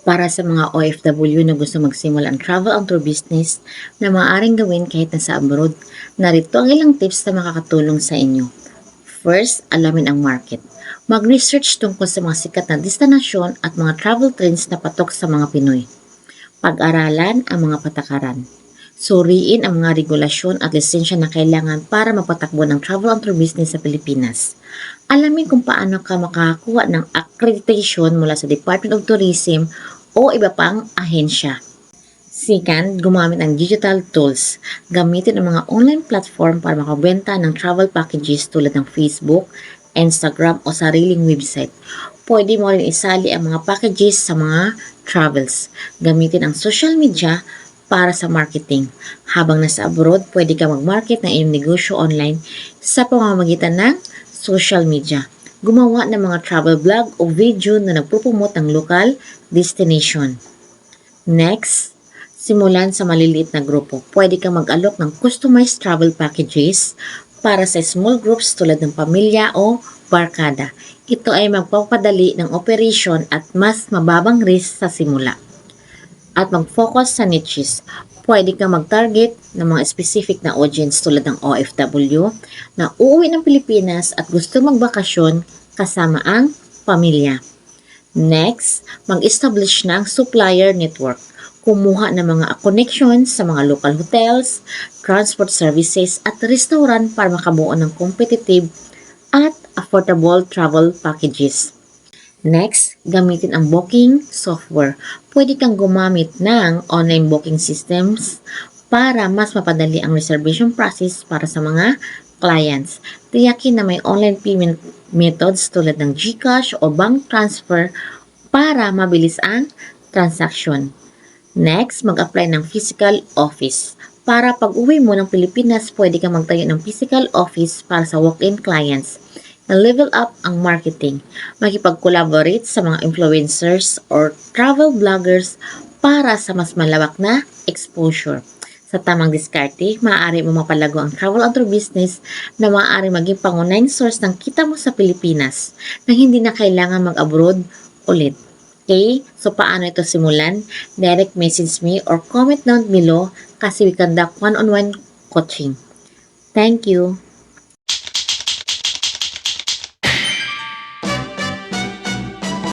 Para sa mga OFW na gusto magsimula ang travel and tour business na maaaring gawin kahit nasa abroad, narito ang ilang tips na makakatulong sa inyo. First, alamin ang market. Mag-research tungkol sa mga sikat na destinasyon at mga travel trends na patok sa mga Pinoy. Pag-aralan ang mga patakaran. Suriin ang mga regulasyon at lisensya na kailangan para mapatakbo ng travel and tour business sa Pilipinas. Alamin kung paano ka makakakuha ng accreditation mula sa Department of Tourism o iba pang ahensya. Second, gumamit ng digital tools. Gamitin ang mga online platform para makabenta ng travel packages tulad ng Facebook, Instagram o sariling website. Pwede mo rin isali ang mga packages sa mga travels. Gamitin ang social media para sa marketing. Habang nasa abroad, pwede ka mag-market ng iyong negosyo online sa pamamagitan ng social media. Gumawa ng mga travel blog o video na nagpupromote ng local destination. Next, simulan sa maliliit na grupo. Pwede kang mag-alok ng customized travel packages para sa small groups tulad ng pamilya o barkada. Ito ay magpapadali ng operation at mas mababang risk sa simula. At mag-focus sa niches. Pwede kang mag-target ng mga specific na audience tulad ng OFW na uuwi ng Pilipinas at gusto magbakasyon kasama ang pamilya. Next, mag-establish ng supplier network. Kumuha ng mga connections sa mga local hotels, transport services at restaurant para makabuo ng competitive at affordable travel packages. Next, gamitin ang booking software. Pwede kang gumamit ng online booking systems para mas mapadali ang reservation process para sa mga clients. Tiyakin na may online payment methods tulad ng GCash o bank transfer para mabilis ang transaction. Next, mag-apply ng physical office. Para pag-uwi mo ng Pilipinas, pwede kang magtayo ng physical office para sa walk-in clients. Na-level up ang marketing. Makipag-collaborate sa mga influencers or travel bloggers para sa mas malawak na exposure. Sa tamang diskarte, maaari mo mapalago ang travel and tour business na maaari maging pangunahing source ng kita mo sa Pilipinas na hindi na kailangan mag-abroad ulit. Okay? So, paano ito simulan? Direct message me or comment down below kasi we conduct one-on-one coaching. Thank you.